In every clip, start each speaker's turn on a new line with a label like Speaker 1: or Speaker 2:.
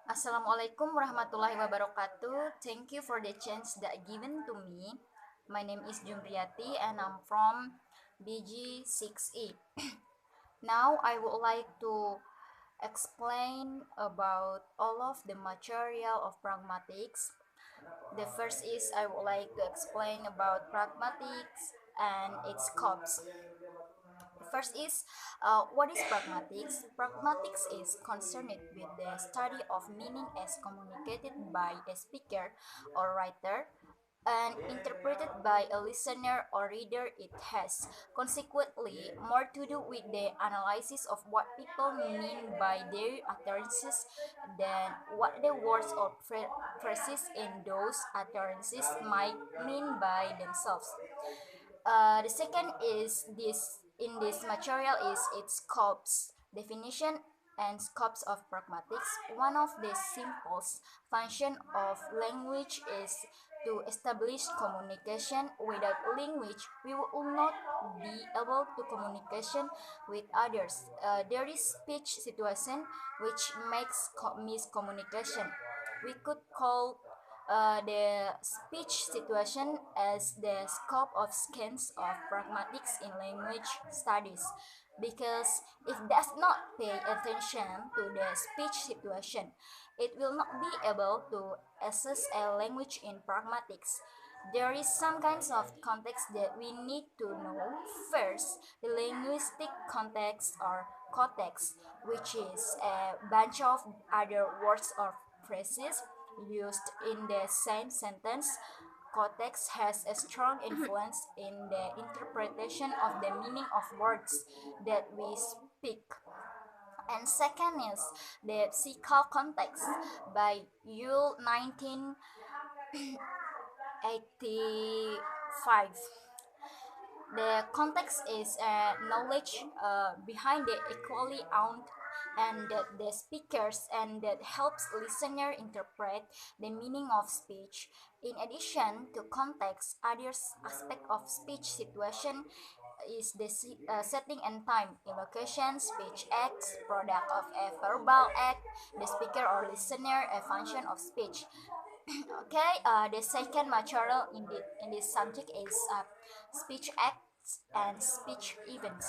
Speaker 1: Assalamualaikum warahmatullahi wabarakatuh. Thank you for the chance that given to me. My name is Jumriyati and I'm from BG6E. Now I would like to explain about all of the material of pragmatics. The first is I would like to explain about pragmatics and its scopes. First is what is pragmatics? Pragmatics is concerned with the study of meaning as communicated by the speaker or writer and interpreted by a listener or reader. It has consequently more to do with the analysis of what people mean by their utterances than what the words or phrases in those utterances might mean by themselves. The second is this in this material is its scopes definition and scopes of pragmatics. One of the simplest function of language is to establish communication. Without language, we will not be able to communication with others. There is speech situation which makes miscommunication. We could call the speech situation as the scope of scans of pragmatics in language studies, because if does not pay attention to the speech situation, it will not be able to assess a language in pragmatics. There is some kinds of context that we need to know. First, the linguistic context or context, which is a bunch of other words or phrases used in the same sentence. Context has a strong influence in the interpretation of the meaning of words that we speak. And second is the psychal context by Yule 1985. The context is knowledge behind the equally owned and that the speakers and that helps listener interpret the meaning of speech. In addition to context, other aspect of speech situation is the setting and time, evocation, speech acts, product of a verbal act, the speaker or listener, a function of speech. Okay, the second material in this subject is speech acts and speech events.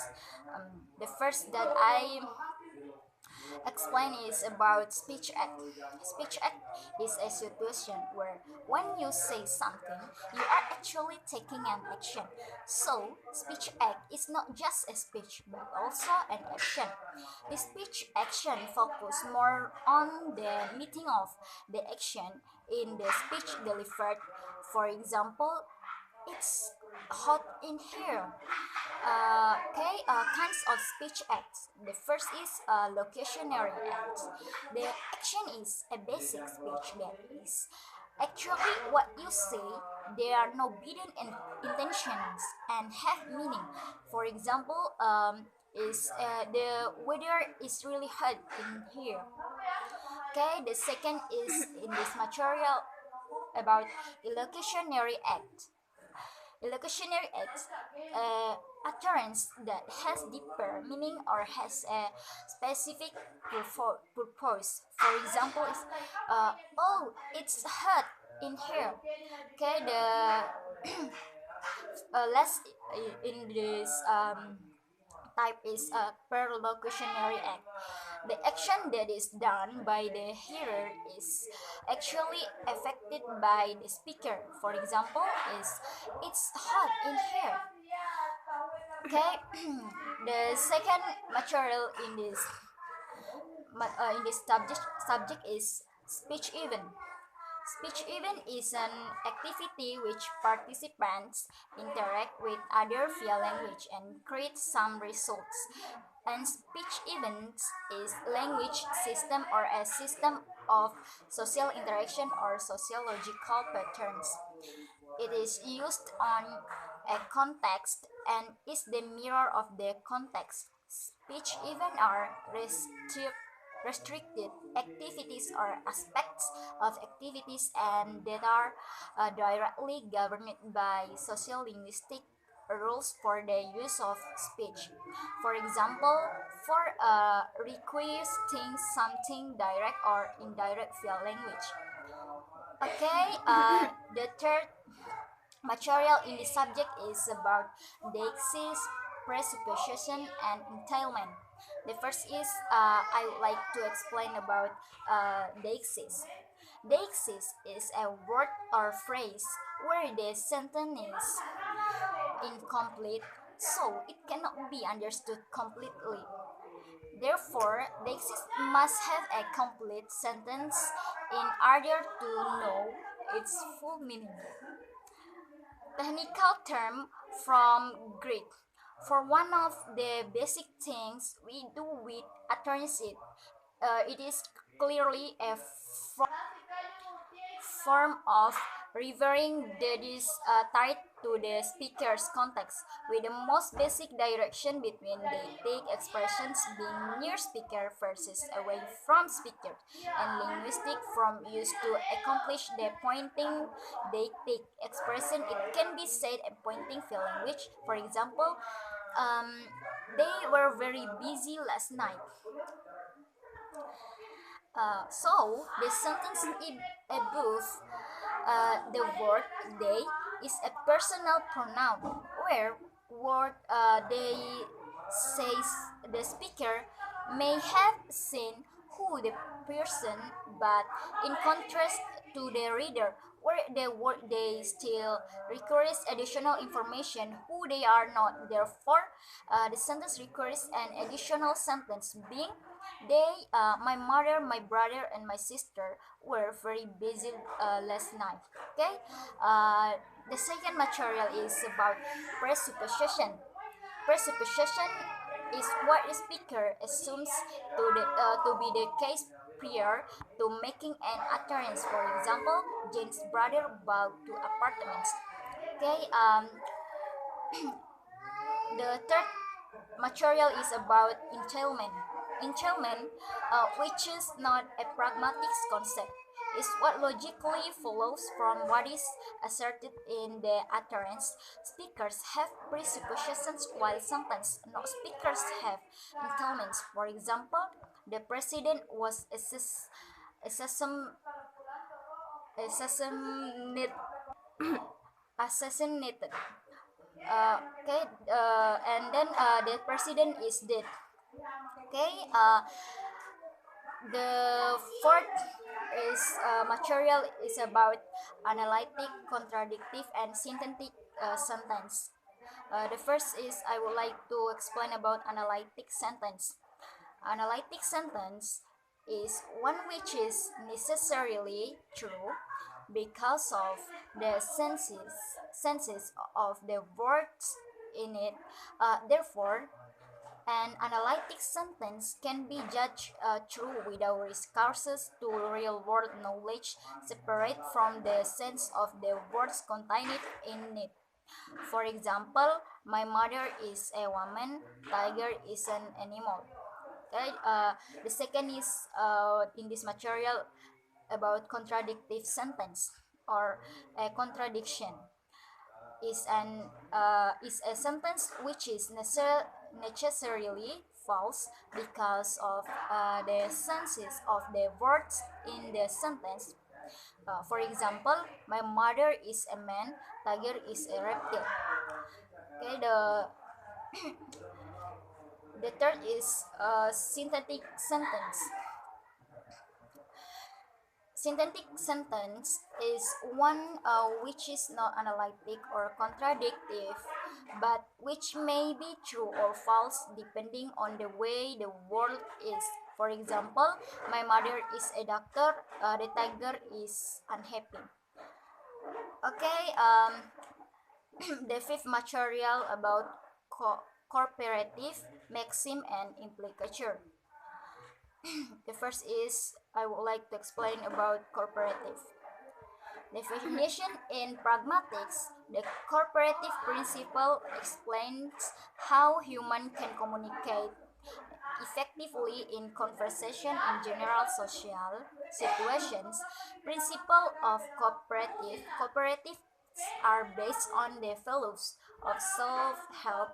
Speaker 1: The first that I explain is about speech act. Speech act is a situation where when you say something, you are actually taking an action. So, speech act is not just a speech but also an action. The speech action focus more on the meaning of the action in the speech delivered. For example, it's hot in here. Kinds of speech acts. The first is a locutionary act. The action is a basic speech that is actually what you say. There are no hidden intentions and have meaning. For example, is the weather is really hot in here. Okay, the second is in this material about illocutionary act. Illocutionary acts, utterance that has deeper meaning or has a specific purpose. For example, is oh, it's hot in here. Okay, the last in this type is a perlocutionary act. The action that is done by the hearer is actually affected by the speaker. For example, is it's hot in here. Okay, the second material in this subject is speech event. Speech event is an activity which participants interact with other via language and create some results. And speech events is language system or a system of social interaction or sociological patterns. It is used on a context and is the mirror of the context. Speech events are restricted activities or aspects of activities and that are directly governed by social linguistic rules for the use of speech. For example, for requesting something direct or indirect via language. Okay, the third material in the subject is about deixis, presupposition, and entailment. The first is I would like to explain about deixis. Deixis is a word or phrase where the sentence is incomplete, so it cannot be understood completely. Therefore, deixis must have a complete sentence in order to know its full meaning. Technical term from Greek. For one of the basic things we do with attorneyship, it is clearly a form of revering that is tied to the speaker's context, with the most basic direction between the take expressions being near speaker versus away from speaker, and linguistic from used to accomplish the pointing they take expression. It can be said a pointing via language. For example, um, they were very busy last night. So the sentence above, the word they is a personal pronoun where word they says the speaker may have seen who the person, but in contrast to the reader where the word they still requires additional information who they are not. Therefore, the sentence requires an additional sentence being they, my mother, my brother, and my sister were very busy last night. Okay. The second material is about presupposition. Presupposition is what the speaker assumes to be the case prior to making an utterance. For example, Jane's brother bought two apartments. Okay. The third material is about entailment. Entailment, which is not a pragmatic concept, is what logically follows from what is asserted in the utterance. Speakers have presuppositions while sometimes no speakers have entailments. For example, the president was assassin, assassinated. assassinated. Okay, and then the president is dead. Okay, the fourth is material is about analytic, contradictive, and synthetic sentence. The first is I would like to explain about analytic sentence. Analytic sentence is one which is necessarily true because of the senses of the words in it. Therefore, an analytic sentence can be judged true without recourse to real-world knowledge separate from the sense of the words contained in it. For example, my mother is a woman, tiger is an animal. Okay, the second is in this material about contradictive sentence or a contradiction is a sentence which is necessarily false because of the senses of the words in the sentence. For example, my mother is a man, tiger is a reptile. Okay, the third is synthetic sentence. Synthetic sentence is one which is not analytic or contradictive, but which may be true or false depending on the way the word is. For example, my mother is a doctor, the tiger is unhappy. Okay, the fifth material about cooperative maxim and implicature. The first is I would like to explain about cooperative. Definition in pragmatics, the cooperative principle explains how humans can communicate effectively in conversation in general social situations. Principle of cooperative are based on the values of self-help,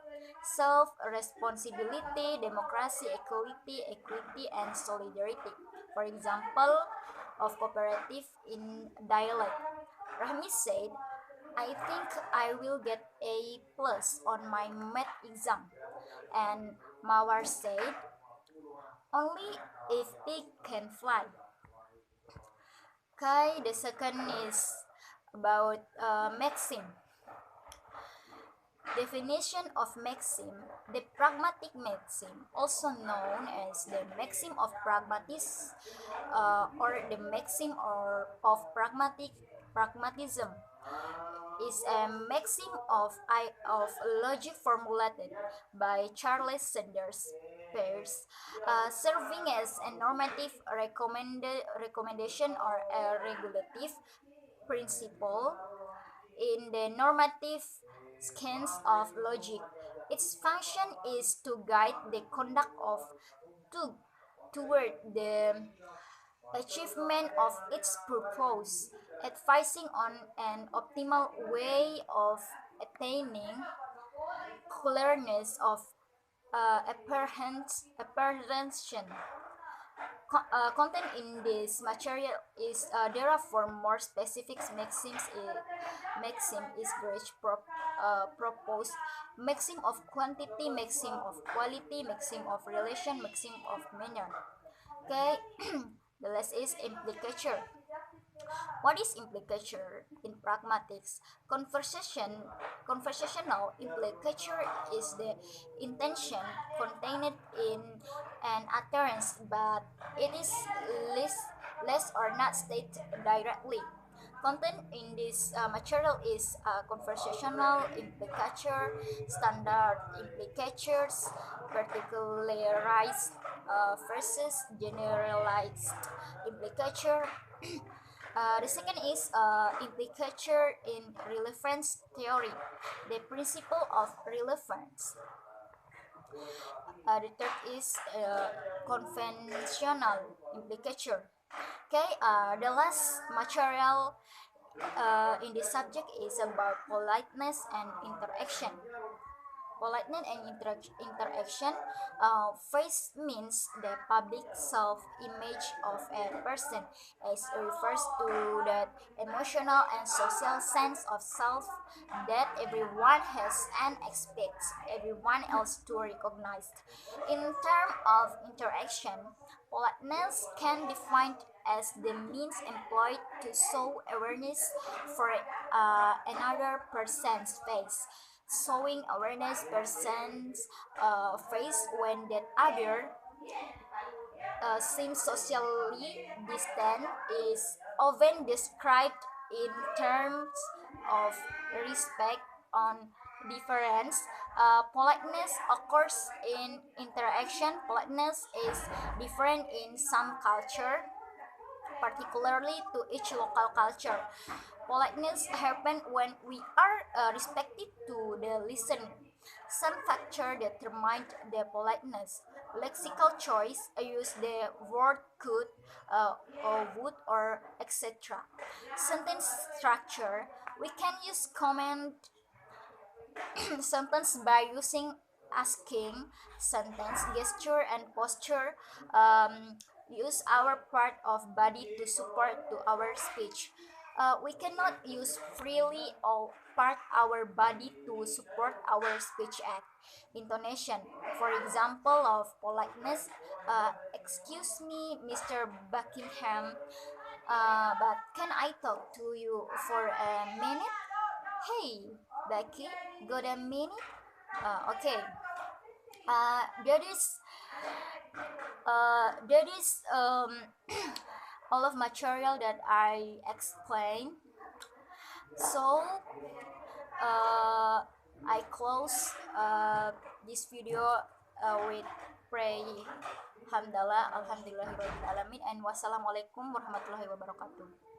Speaker 1: self-responsibility, democracy, equity, and solidarity. For example, of cooperative in dialect. Rahmi said, I think I will get A plus on my math exam. And Mawar said, only if pig can fly. Okay, the second is about maxim. Definition of maxim: the pragmatic maxim, also known as the maxim of or the maxim of pragmatism, is a maxim of logic formulated by Charles Sanders Peirce, serving as a normative recommendation or a regulative principle in the normative science of logic. Its function is to guide the conduct of to, toward the achievement of its purpose, advising on an optimal way of attaining clearness of apprehension. Content in this material is derived from more specific maxims. Maxim is proposed maxim of quantity, maxim of quality, maxim of relation, maxim of manner. Okay, the last is implicature. What is implicature in pragmatics? Conversational implicature is the intention contained in an utterance, but it is less or not stated directly. Content in this material is conversational implicature, standard implicatures, particularized versus generalized implicature. The second is implicature in relevance theory, the principle of relevance. The third is conventional implicature. Okay, the last material in this subject is about politeness and interaction. Politeness and interaction. Face means the public self-image of a person, as refers to that emotional and social sense of self that everyone has and expects everyone else to recognize. In terms of interaction, politeness can be defined as the means employed to show awareness for another person's face. Showing awareness person's face when that other seems socially distant is often described in terms of respect on difference. Politeness occurs in interaction. Politeness is different in some culture, particularly to each local culture. Politeness happens when we are respected to the listener. Some factors determine the politeness. Lexical choice, use the word could, or would, or etc. Sentence structure, we can use command sentence by using asking, sentence, gesture, and posture. Use our part of body to support to our speech. We cannot use freely or part our body to support our speech act. Intonation, for example, of politeness. Excuse me, Mr. Buckingham, but can I talk to you for a minute? Hey, Becky, got a minute? Okay. There is all of material that I explained. So I close this video with pray hamdalah alhamdulillahirabbil alamin and wassalamualaikum warahmatullahi wabarakatuh.